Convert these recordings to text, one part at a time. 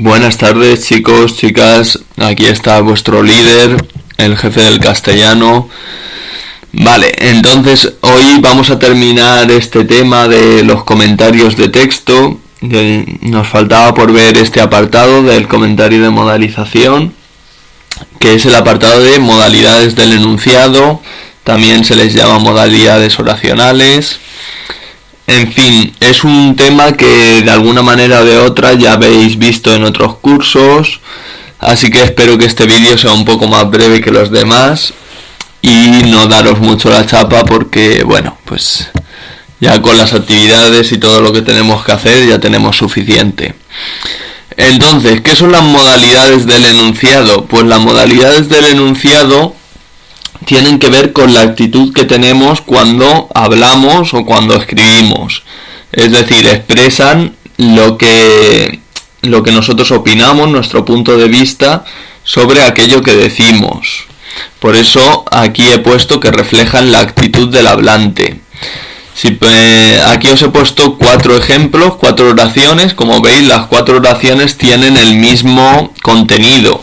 Buenas tardes, chicos, chicas, aquí está vuestro líder, el jefe del castellano. Vale, entonces hoy vamos a terminar este tema de los comentarios de texto. Nos faltaba por ver este apartado del comentario de modalización, que es el apartado de modalidades del enunciado, también se les llama modalidades oracionales. En fin, es un tema que de alguna manera o de otra ya habéis visto en otros cursos, así que espero que este vídeo sea un poco más breve que los demás y no daros mucho la chapa porque, bueno, pues ya con las actividades y todo lo que tenemos que hacer ya tenemos suficiente. Entonces, ¿qué son las modalidades del enunciado? Pues las modalidades del enunciado tienen que ver con la actitud que tenemos cuando hablamos o cuando escribimos. Es decir, expresan lo que nosotros opinamos, nuestro punto de vista sobre aquello que decimos. Por eso aquí he puesto que reflejan la actitud del hablante. Aquí os he puesto 4 ejemplos, 4 oraciones. Como veis, las 4 oraciones tienen el mismo contenido,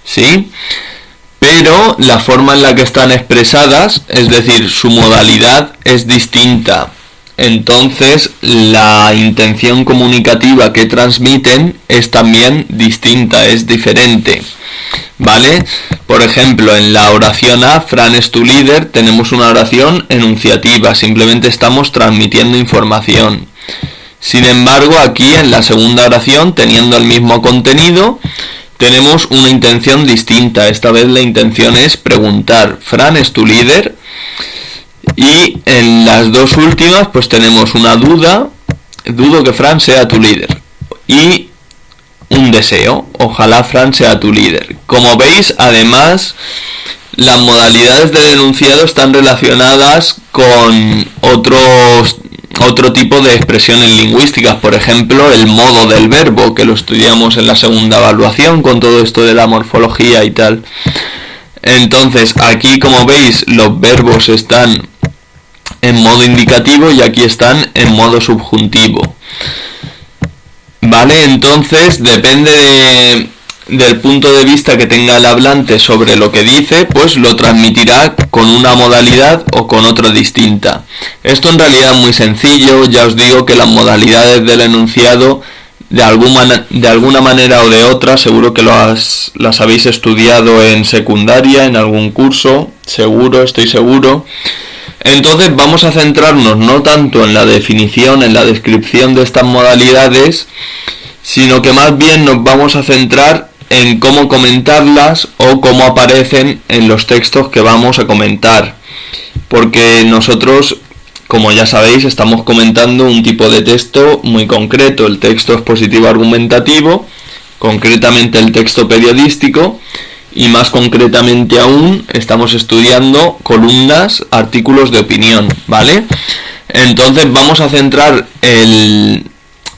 ¿sí? Pero la forma en la que están expresadas, es decir, su modalidad es distinta. Entonces, la intención comunicativa que transmiten es también distinta, es diferente, ¿vale? Por ejemplo, en la oración A, Fran es tu líder, tenemos una oración enunciativa, simplemente estamos transmitiendo información. Sin embargo, aquí en la segunda oración, teniendo el mismo contenido, tenemos una intención distinta. Esta vez la intención es preguntar, ¿Fran es tu líder? Y en las dos últimas pues tenemos una duda, dudo que Fran sea tu líder, y un deseo, ojalá Fran sea tu líder. Como veis, además, las modalidades del enunciado están relacionadas con otro tipo de expresiones lingüísticas, por ejemplo, el modo del verbo, que lo estudiamos en la segunda evaluación con todo esto de la morfología y tal. Entonces, aquí, como veis, los verbos están en modo indicativo y aquí están en modo subjuntivo. Vale, entonces depende del punto de vista que tenga el hablante sobre lo que dice, pues lo transmitirá con una modalidad o con otra distinta. Esto en realidad es muy sencillo, ya os digo que las modalidades del enunciado de alguna manera o de otra, seguro que las habéis estudiado en secundaria, en algún curso, seguro, estoy seguro. Entonces vamos a centrarnos no tanto en la definición, en la descripción de estas modalidades, sino que más bien nos vamos a centrar en cómo comentarlas o cómo aparecen en los textos que vamos a comentar. Porque nosotros, como ya sabéis, estamos comentando un tipo de texto muy concreto, el texto expositivo argumentativo, concretamente el texto periodístico, y más concretamente aún estamos estudiando columnas, artículos de opinión, ¿vale? Entonces vamos a centrar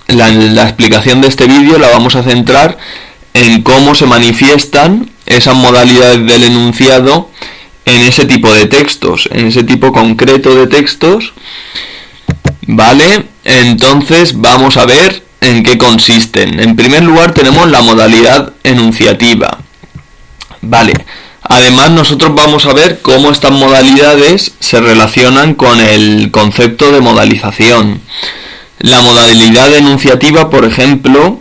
la explicación de este vídeo, la vamos a centrar en cómo se manifiestan esas modalidades del enunciado en ese tipo de textos, en ese tipo concreto de textos, ¿vale? Entonces vamos a ver en qué consisten. En primer lugar tenemos la modalidad enunciativa, ¿vale? Además nosotros vamos a ver cómo estas modalidades se relacionan con el concepto de modalización. La modalidad enunciativa, por ejemplo,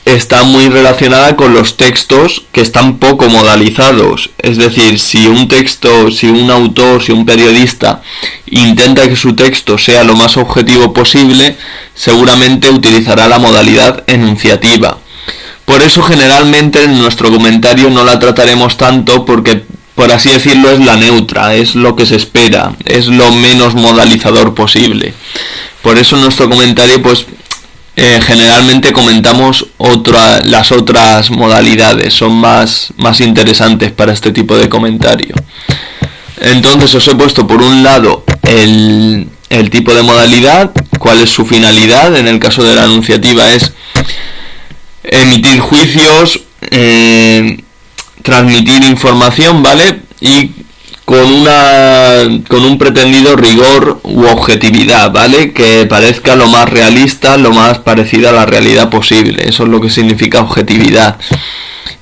está muy relacionada con los textos que están poco modalizados. Es decir, si un texto, si un autor, si un periodista intenta que su texto sea lo más objetivo posible, seguramente utilizará la modalidad enunciativa. Por eso generalmente en nuestro comentario no la trataremos tanto porque, por así decirlo, es la neutra, es lo que se espera, es lo menos modalizador posible. Por eso en nuestro comentario pues generalmente comentamos las otras modalidades, son más interesantes para este tipo de comentario. Entonces os he puesto por un lado el tipo de modalidad, cuál es su finalidad. En el caso de la enunciativa es emitir juicios, transmitir información, ¿vale? Y con un pretendido rigor u objetividad, ¿vale? Que parezca lo más realista, lo más parecido a la realidad posible. Eso es lo que significa objetividad,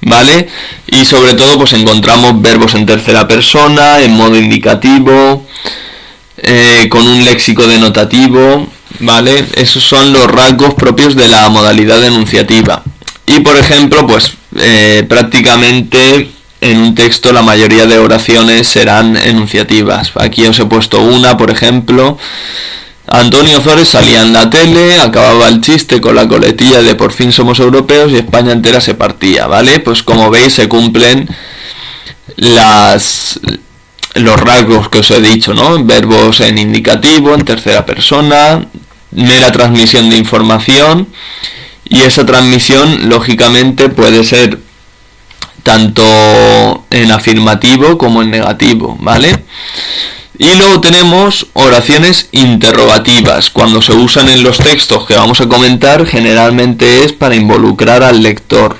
¿vale? Y sobre todo pues encontramos verbos en tercera persona, en modo indicativo, con un léxico denotativo, ¿vale? Esos son los rasgos propios de la modalidad enunciativa. Y por ejemplo, pues prácticamente en un texto la mayoría de oraciones serán enunciativas. Aquí os he puesto una, por ejemplo: Antonio Flores salía en la tele, acababa el chiste con la coletilla de por fin somos europeos y España entera se partía, ¿vale? Pues como veis se cumplen los rasgos que os he dicho, ¿no? Verbos en indicativo, en tercera persona, mera transmisión de información, y esa transmisión lógicamente puede ser tanto en afirmativo como en negativo, ¿vale? Y luego tenemos oraciones interrogativas. Cuando se usan en los textos que vamos a comentar, generalmente es para involucrar al lector.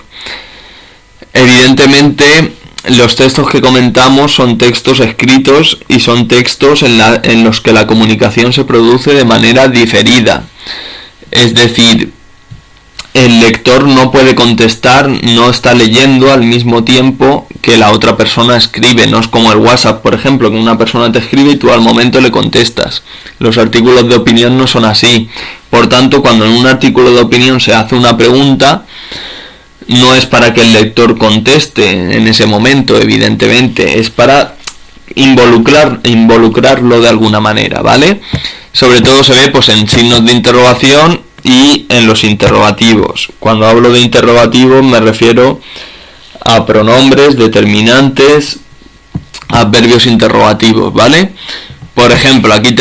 Evidentemente, los textos que comentamos son textos escritos y son textos en los que la comunicación se produce de manera diferida. Es decir, el lector no puede contestar, no está leyendo al mismo tiempo que la otra persona escribe. No es como el WhatsApp, por ejemplo, que una persona te escribe y tú al momento le contestas. Los artículos de opinión no son así. Por tanto, cuando en un artículo de opinión se hace una pregunta, no es para que el lector conteste en ese momento, evidentemente, es para involucrarlo de alguna manera, ¿vale? Sobre todo se ve pues en signos de interrogación y en los interrogativos. Cuando hablo de interrogativos me refiero a pronombres, determinantes, adverbios interrogativos, ¿vale? Por ejemplo, aquí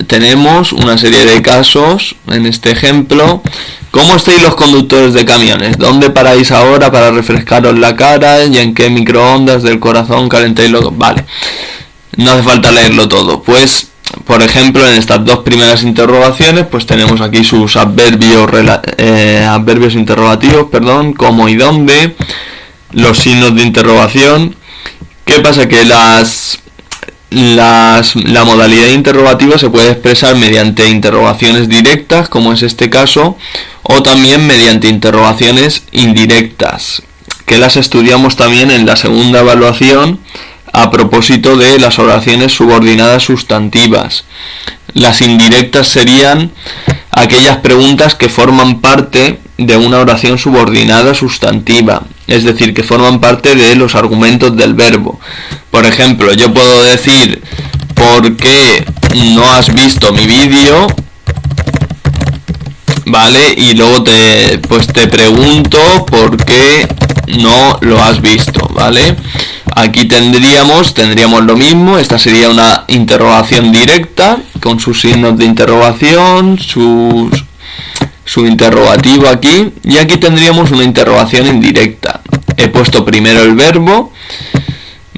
tenemos una serie de casos en este ejemplo. ¿Cómo estáis los conductores de camiones? ¿Dónde paráis ahora para refrescaros la cara? ¿Y en qué microondas del corazón calentáis los...? Vale, no hace falta leerlo todo. Pues, por ejemplo, en estas dos primeras interrogaciones, pues tenemos aquí sus adverbios interrogativos, cómo y dónde, los signos de interrogación. ¿Qué pasa? Que la modalidad interrogativa se puede expresar mediante interrogaciones directas, como es este caso, o también mediante interrogaciones indirectas, que las estudiamos también en la segunda evaluación a propósito de las oraciones subordinadas sustantivas. Las indirectas serían aquellas preguntas que forman parte de una oración subordinada sustantiva, es decir, que forman parte de los argumentos del verbo. Por ejemplo, yo puedo decir: ¿por qué no has visto mi vídeo? ¿Vale? Y luego te pregunto por qué no lo has visto, ¿vale? Aquí tendríamos lo mismo. Esta sería una interrogación directa con sus signos de interrogación, su interrogativo aquí, y aquí tendríamos una interrogación indirecta. He puesto primero el verbo,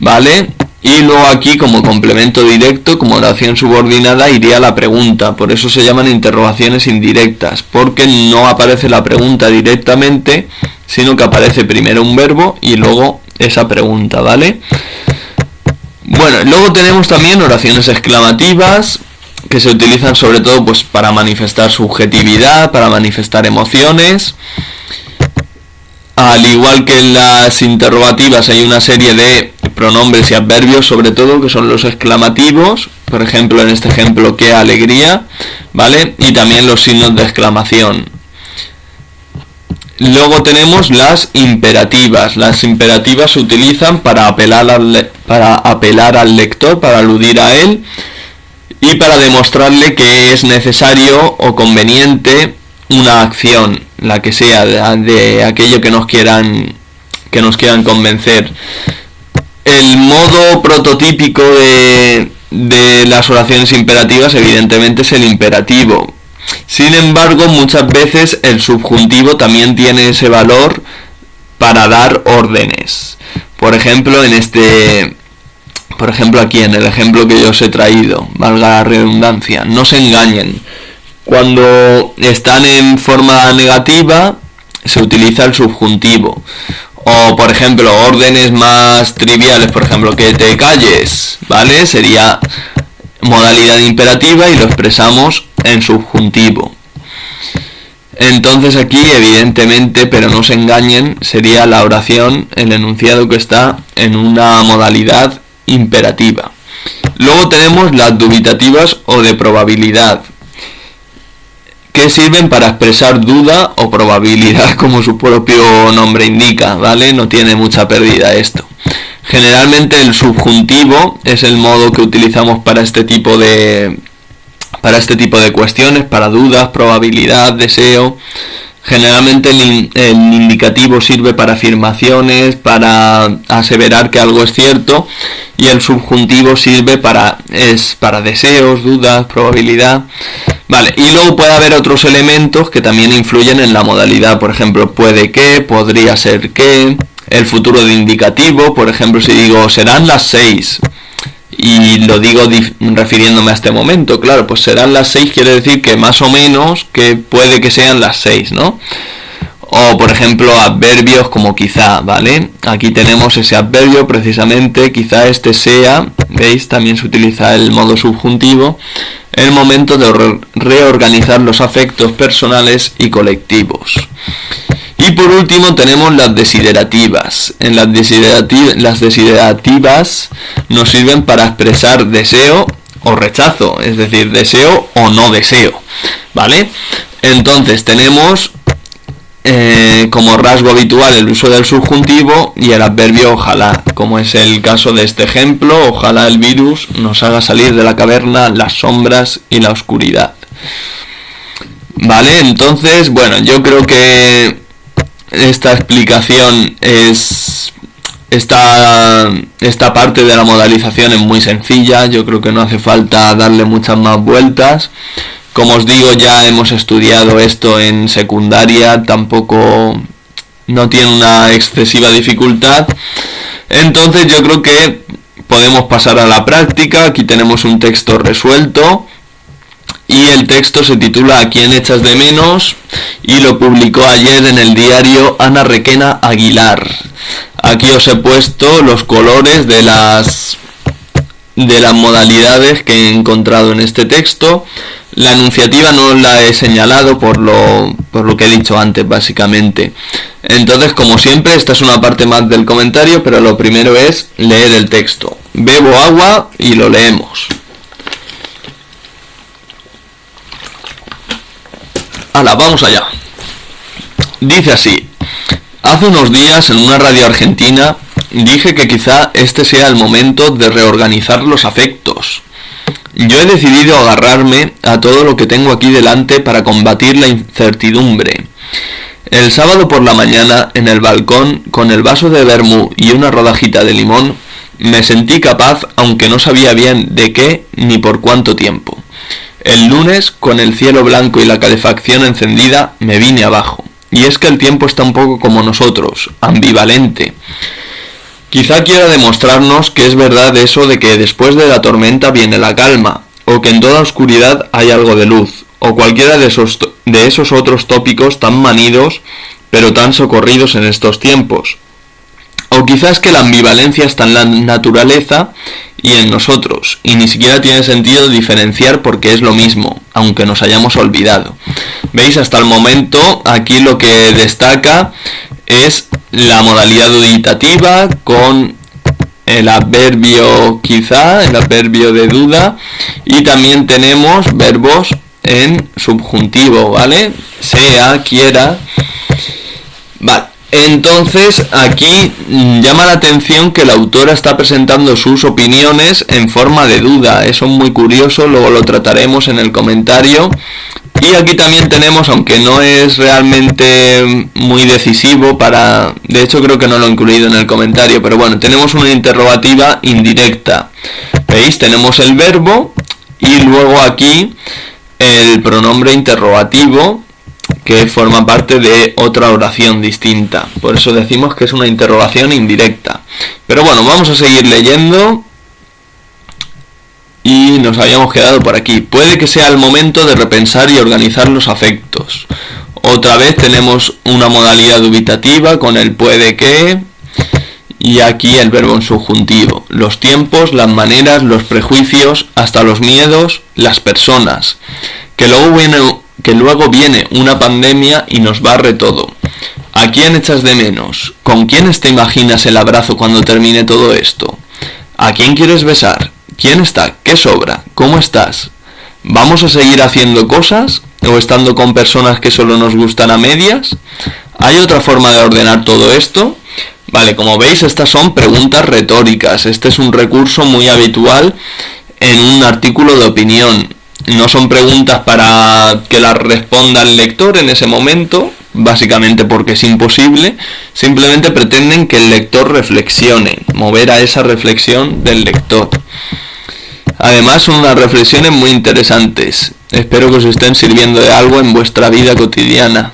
¿vale? Y luego aquí, como complemento directo, como oración subordinada, iría la pregunta. Por eso se llaman interrogaciones indirectas, porque no aparece la pregunta directamente, sino que aparece primero un verbo y luego esa pregunta, ¿vale? Bueno, luego tenemos también oraciones exclamativas, que se utilizan sobre todo pues para manifestar subjetividad, para manifestar emociones. Al igual que en las interrogativas hay una serie de pronombres y adverbios, sobre todo, que son los exclamativos. Por ejemplo, en este ejemplo, qué alegría, ¿vale? Y también los signos de exclamación. Luego tenemos las imperativas. Las imperativas se utilizan para apelar al lector, para aludir a él y para demostrarle que es necesario o conveniente una acción, la que sea, de aquello que nos quieran convencer. El modo prototípico de las oraciones imperativas evidentemente es el imperativo. Sin embargo, muchas veces el subjuntivo también tiene ese valor para dar órdenes. Por ejemplo, aquí en el ejemplo que yo os he traído, valga la redundancia, no se engañen. Cuando están en forma negativa se utiliza el subjuntivo. O, por ejemplo, órdenes más triviales, por ejemplo, que te calles, ¿vale? Sería modalidad imperativa y lo expresamos en subjuntivo. Entonces aquí, evidentemente, pero no se engañen, sería la oración, el enunciado que está en una modalidad imperativa. Luego tenemos las dubitativas o de probabilidad, que sirven para expresar duda o probabilidad, como su propio nombre indica, ¿vale? No tiene mucha pérdida esto. Generalmente el subjuntivo es el modo que utilizamos para este tipo de cuestiones, para dudas, probabilidad, deseo. Generalmente el indicativo sirve para afirmaciones, para aseverar que algo es cierto, y el subjuntivo sirve para deseos, dudas, probabilidad. Vale, y luego puede haber otros elementos que también influyen en la modalidad, por ejemplo, puede que, podría ser que, el futuro de indicativo, por ejemplo, si digo serán las 6, y lo digo refiriéndome a este momento, claro, pues serán las 6 quiere decir que más o menos que puede que sean las 6, ¿no? O, por ejemplo, adverbios como quizá, ¿vale? Aquí tenemos ese adverbio, precisamente, quizá este sea, ¿veis? También se utiliza el modo subjuntivo, el momento de reorganizar los afectos personales y colectivos. Y por último tenemos las desiderativas. Las desiderativas nos sirven para expresar deseo o rechazo, es decir, deseo o no deseo, ¿vale? Entonces tenemos como rasgo habitual el uso del subjuntivo y el adverbio ojalá, como es el caso de este ejemplo, ojalá el virus nos haga salir de la caverna las sombras y la oscuridad. Vale, entonces, bueno, yo creo que esta explicación esta parte de la modalización es muy sencilla, yo creo que no hace falta darle muchas más vueltas. Como os digo, ya hemos estudiado esto en secundaria, tampoco no tiene una excesiva dificultad. Entonces yo creo que podemos pasar a la práctica. Aquí tenemos un texto resuelto y el texto se titula ¿A quién echas de menos? Y lo publicó ayer en el diario Ana Requena Aguilar. Aquí os he puesto los colores de las modalidades que he encontrado en este texto. La enunciativa no la he señalado por lo que he dicho antes, básicamente. Entonces, como siempre, esta es una parte más del comentario, pero lo primero es leer el texto. Bebo agua y lo leemos. ¡Hala, vamos allá! Dice así: hace unos días en una radio argentina dije que quizá este sea el momento de reorganizar los afectos. Yo he decidido agarrarme a todo lo que tengo aquí delante para combatir la incertidumbre. El sábado por la mañana, en el balcón, con el vaso de vermú y una rodajita de limón, me sentí capaz, aunque no sabía bien de qué ni por cuánto tiempo. El lunes, con el cielo blanco y la calefacción encendida, me vine abajo. Y es que el tiempo está un poco como nosotros, ambivalente. Quizá quiera demostrarnos que es verdad eso de que después de la tormenta viene la calma, o que en toda oscuridad hay algo de luz, o cualquiera de esos otros tópicos tan manidos, pero tan socorridos en estos tiempos. O quizás que la ambivalencia está en la naturaleza y en nosotros, y ni siquiera tiene sentido diferenciar porque es lo mismo, aunque nos hayamos olvidado. ¿Veis? Hasta el momento aquí lo que destaca es la modalidad dubitativa con el adverbio quizá, el adverbio de duda, y también tenemos verbos en subjuntivo, ¿vale? Sea, quiera. Vale, entonces aquí llama la atención que la autora está presentando sus opiniones en forma de duda. Eso es muy curioso, luego lo trataremos en el comentario. Y aquí también tenemos, aunque no es realmente muy decisivo de hecho creo que no lo he incluido en el comentario, pero bueno, tenemos una interrogativa indirecta. ¿Veis? Tenemos el verbo y luego aquí el pronombre interrogativo que forma parte de otra oración distinta. Por eso decimos que es una interrogación indirecta. Pero bueno, vamos a seguir leyendo. Y nos habíamos quedado por aquí. Puede que sea el momento de repensar y organizar los afectos. Otra vez tenemos una modalidad dubitativa con el puede que, y aquí el verbo en subjuntivo. Los tiempos, las maneras, los prejuicios, hasta los miedos, las personas. Que luego viene una pandemia y nos barre todo. ¿A quién echas de menos? ¿Con quiénes te imaginas el abrazo cuando termine todo esto? ¿A quién quieres besar? ¿Quién está? ¿Qué sobra? ¿Cómo estás? ¿Vamos a seguir haciendo cosas? ¿O estando con personas que solo nos gustan a medias? ¿Hay otra forma de ordenar todo esto? Vale, como veis, estas son preguntas retóricas. Este es un recurso muy habitual en un artículo de opinión. No son preguntas para que las responda el lector en ese momento, básicamente porque es imposible. Simplemente pretenden que el lector reflexione, mover a esa reflexión del lector. Además, son unas reflexiones muy interesantes. Espero que os estén sirviendo de algo en vuestra vida cotidiana.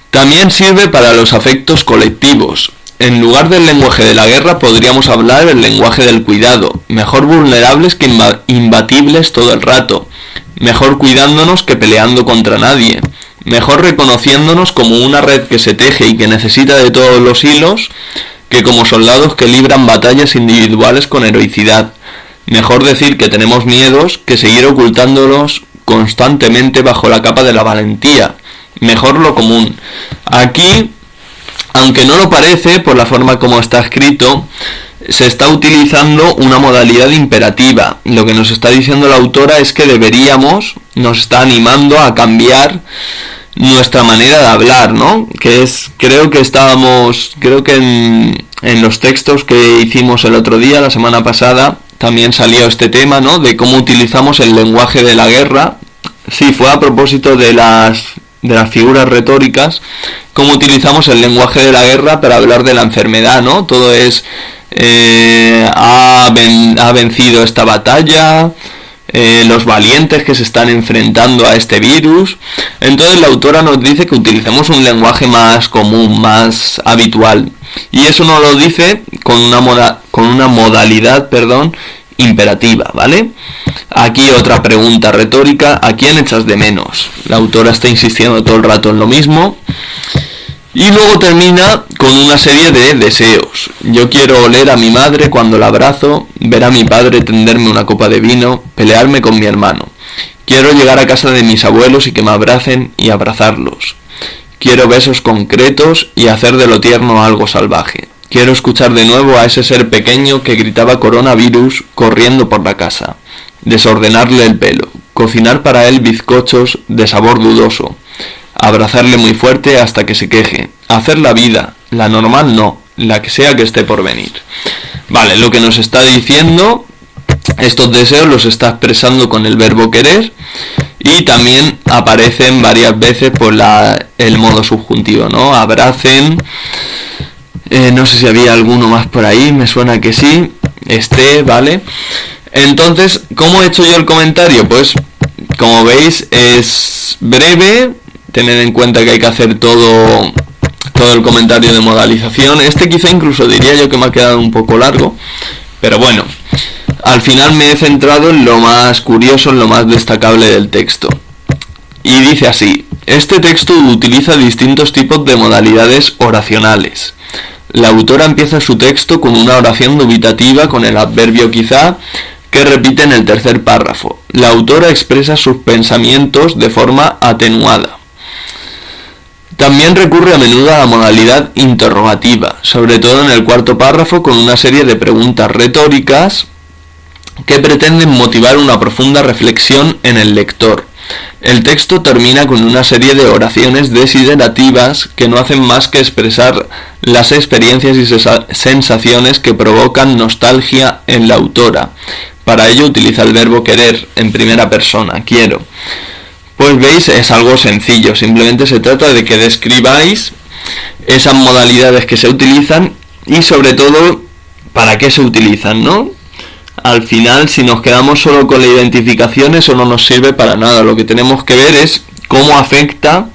También sirve para los afectos colectivos. En lugar del lenguaje de la guerra podríamos hablar el lenguaje del cuidado. Mejor vulnerables que imbatibles todo el rato. Mejor cuidándonos que peleando contra nadie. Mejor reconociéndonos como una red que se teje y que necesita de todos los hilos, que como soldados que libran batallas individuales con heroicidad. Mejor decir que tenemos miedos que seguir ocultándolos constantemente bajo la capa de la valentía. Mejor lo común. Aquí, aunque no lo parece por la forma como está escrito, se está utilizando una modalidad imperativa. Lo que nos está diciendo la autora es que nos está animando a cambiar nuestra manera de hablar, ¿no? Creo que en los textos que hicimos el otro día, la semana pasada, también salió este tema, ¿no? De cómo utilizamos el lenguaje de la guerra. Sí, fue a propósito de las figuras retóricas, cómo utilizamos el lenguaje de la guerra para hablar de la enfermedad, ¿no? Todo es ha vencido esta batalla, los valientes que se están enfrentando a este virus. Entonces la autora nos dice que utilicemos un lenguaje más común, más habitual, y eso nos lo dice con una modalidad imperativa, ¿vale? Aquí otra pregunta retórica: ¿a quién echas de menos? La autora está insistiendo todo el rato en lo mismo. Y luego termina con una serie de deseos. Yo quiero oler a mi madre cuando la abrazo, ver a mi padre tenderme una copa de vino, pelearme con mi hermano. Quiero llegar a casa de mis abuelos y que me abracen y abrazarlos. Quiero besos concretos y hacer de lo tierno algo salvaje. Quiero escuchar de nuevo a ese ser pequeño que gritaba coronavirus corriendo por la casa. Desordenarle el pelo. Cocinar para él bizcochos de sabor dudoso. Abrazarle muy fuerte hasta que se queje. Hacer la vida, la normal no, la que sea que esté por venir. Vale, lo que nos está diciendo, estos deseos los está expresando con el verbo querer, y también aparecen varias veces por el modo subjuntivo, ¿no? Abracen, no sé si había alguno más por ahí, me suena que sí, ¿vale? Entonces, ¿cómo he hecho yo el comentario? Pues, como veis, es breve. Tened en cuenta que hay que hacer todo el comentario de modalización. Quizá incluso diría yo que me ha quedado un poco largo, pero bueno, al final me he centrado en lo más curioso, en lo más destacable del texto. Y dice así: este texto utiliza distintos tipos de modalidades oracionales. La autora empieza su texto con una oración dubitativa con el adverbio quizá, que repite en el tercer párrafo. La autora expresa sus pensamientos de forma atenuada. También recurre a menudo a la modalidad interrogativa, sobre todo en el cuarto párrafo, con una serie de preguntas retóricas que pretenden motivar una profunda reflexión en el lector. El texto termina con una serie de oraciones desiderativas que no hacen más que expresar las experiencias y sensaciones que provocan nostalgia en la autora. Para ello utiliza el verbo querer en primera persona, quiero. Pues veis, es algo sencillo, simplemente se trata de que describáis esas modalidades que se utilizan y sobre todo para qué se utilizan, ¿no? Al final, si nos quedamos solo con la identificación, eso no nos sirve para nada. Lo que tenemos que ver es cómo afecta,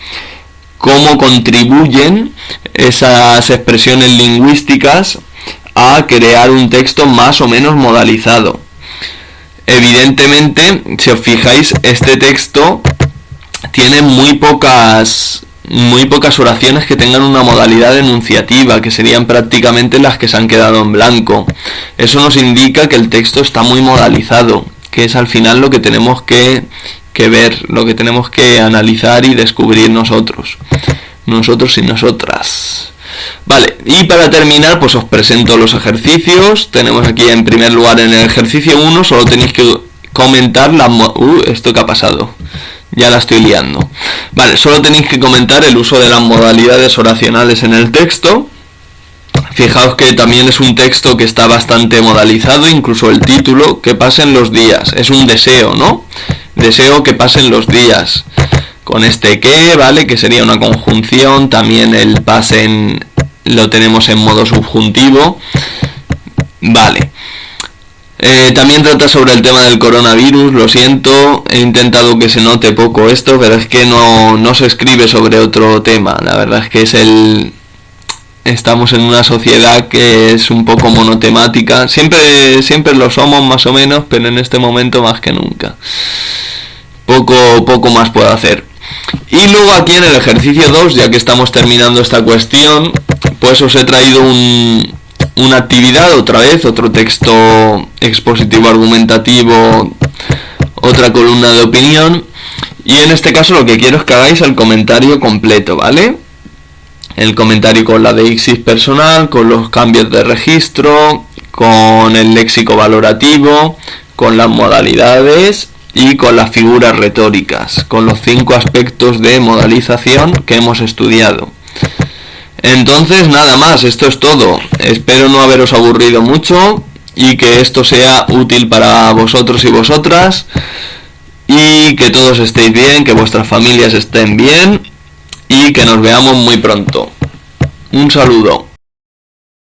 cómo contribuyen esas expresiones lingüísticas a crear un texto más o menos modalizado. Evidentemente, si os fijáis, este texto tiene muy pocas muy pocas oraciones que tengan una modalidad enunciativa, que serían prácticamente las que se han quedado en blanco. Eso nos indica que el texto está muy modalizado, que es al final lo que tenemos que ver, lo que tenemos que analizar y descubrir nosotros y nosotras. Vale, y para terminar pues os presento los ejercicios. Tenemos aquí en primer lugar en el ejercicio 1 solo tenéis que comentar ¿esto qué ha pasado? Ya la estoy liando. Vale, solo tenéis que comentar el uso de las modalidades oracionales en el texto. Fijaos que también es un texto que está bastante modalizado, incluso el título, que pasen los días. Es un deseo, ¿no? Deseo que pasen los días. Con este que, ¿vale? Que sería una conjunción. También el pasen lo tenemos en modo subjuntivo. Vale. También trata sobre el tema del coronavirus. Lo siento, he intentado que se note poco esto, pero es que no se escribe sobre otro tema. La verdad es que estamos en una sociedad que es un poco monotemática. Siempre lo somos más o menos, pero en este momento más que nunca. Poco más puedo hacer. Y luego aquí en el ejercicio 2, ya que estamos terminando esta cuestión, pues os he traído una actividad, otra vez, otro texto expositivo argumentativo, otra columna de opinión, y en este caso lo que quiero es que hagáis el comentario completo, ¿vale? El comentario con la deixis personal, con los cambios de registro, con el léxico valorativo, con las modalidades y con las figuras retóricas, con los 5 aspectos de modalización que hemos estudiado. Entonces nada más, esto es todo. Espero no haberos aburrido mucho y que esto sea útil para vosotros y vosotras, y que todos estéis bien, que vuestras familias estén bien y que nos veamos muy pronto. Un saludo.